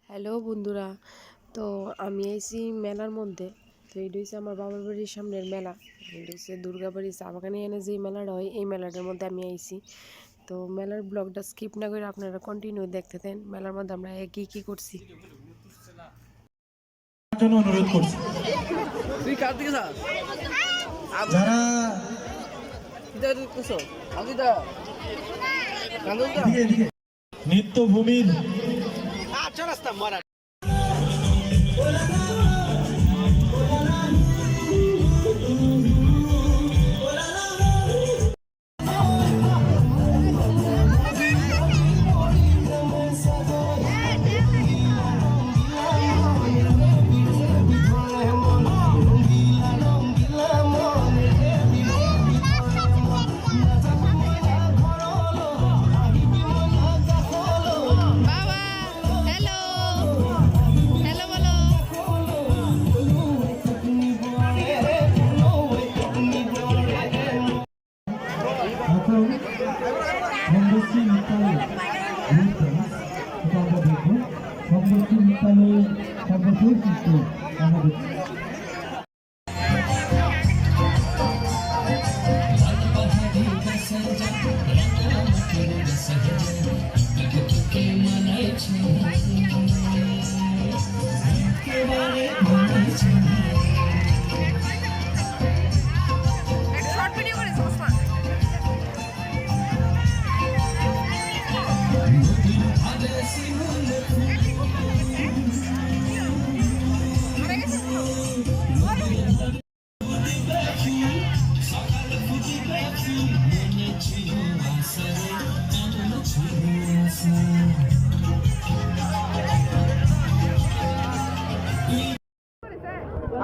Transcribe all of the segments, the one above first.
Hello বন্ধুরা, তো আমি আইছি মেলার মধ্যে। তো এটা হচ্ছে আমার বাবার বাড়ির সামনের মেলা। এটা হচ্ছে দুর্গাবাড়ি চা বাগানে এনে যেই মেলাটা হয় এই মেলাটার মধ্যে আমি আইছি। তো মেলার ব্লগটা স্কিপ না করে আপনারা কন্টিনিউ দেখতে দেন। মেলার মধ্যে আমরা কি করছি জন্য অনুরোধ করছি যারা নিত্যভূমির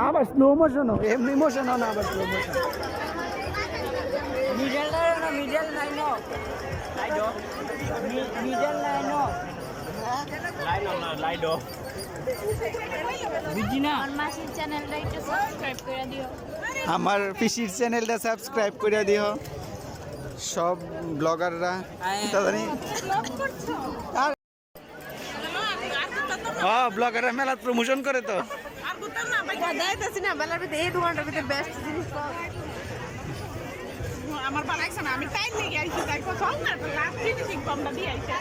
আবার স্লো মোশন এমনি মোশন না আবার স্লো মোশন মিডল লাইন না মিডল লাইন নো লাইডো মিডল লাইন নো লাইন না লাইডো বুঝিনা আমার মাসির চ্যানেলটা একটু সাবস্ক্রাইব করে দিও আমার পিসির চ্যানেলটা সাবস্ক্রাইব করে দিও সব ব্লগাররা এটা জানি হ্যাঁ ব্লগাররা মেলা প্রমোশন করে তো আমার বানাইছে না আমি টাইম নিয়ে আইছি তাই তো চল না লাস্ট ফিনিশিং কমটা দিয়ে আইছি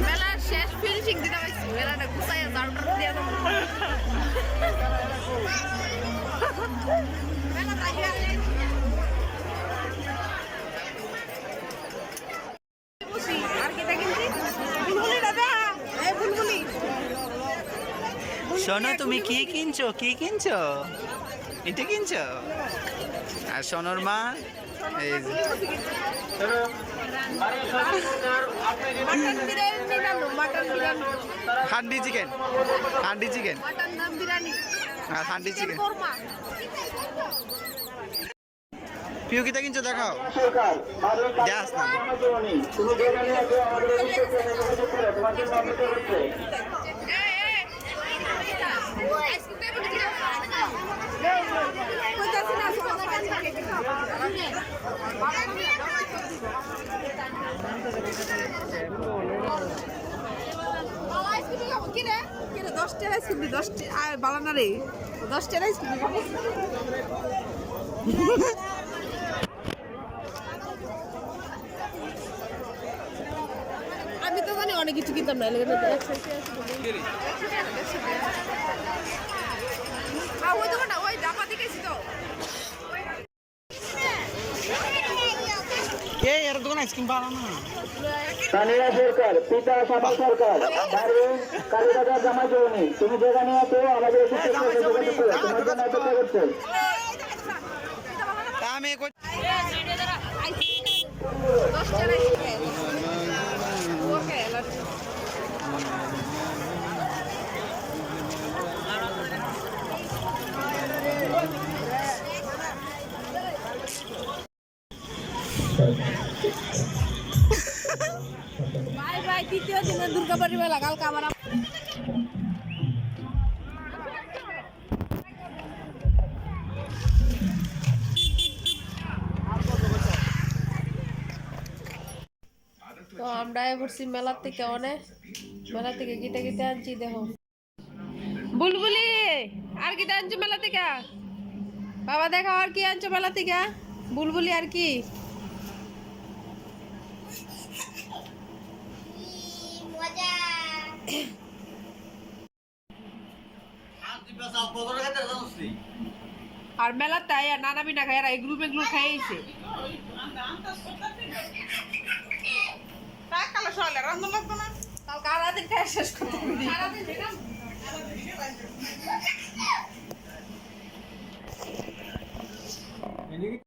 মেলার শেষ ফিনিশিং দিতে পারছি মেলাটা গুছাইয়া জাউটার দিয়ে দেবো মেলা শোনো তুমি কি কিনছো এটা কিনছো আর সোনর মা এই হান্ডি চিকেন আর হান্ডি চিকেন পিউকিটা কিনছো দেখাও যাস না আমি তো জানি অনেক কিছু কিনতাম না ওই দোকানটা ওই ডাবা দিকে তো এর দোকান আইসক্রিম পাওয়া না তানিয়া সরকার পিতা সাদা সরকার দারুন কালীবাজার জামা জৌনি তুমি যেখানে আছো আমাদের তোমার জন্য অপেক্ষা করছে আমি ভাই তৃতীয় দিনে দুর্গাবাড়ি মেলা কালকে আমার তো আমরা এসেছি মেলার থেকে অনেক মেলা থেকে গিতে গিতে আনছি দেখো বুলবুলি আর কি আনছো মেলা থেকে বাবা দেখো আর কি আনছো মেলা থেকে বুলবুলি আর কি আর মেলা তাই আর নানা বিনা খায় এই গ্রুপে গ্রুপ খাইছে কালো সকালে রান্না লাগতো না কালকে আলাদিন খাই শেষ করতে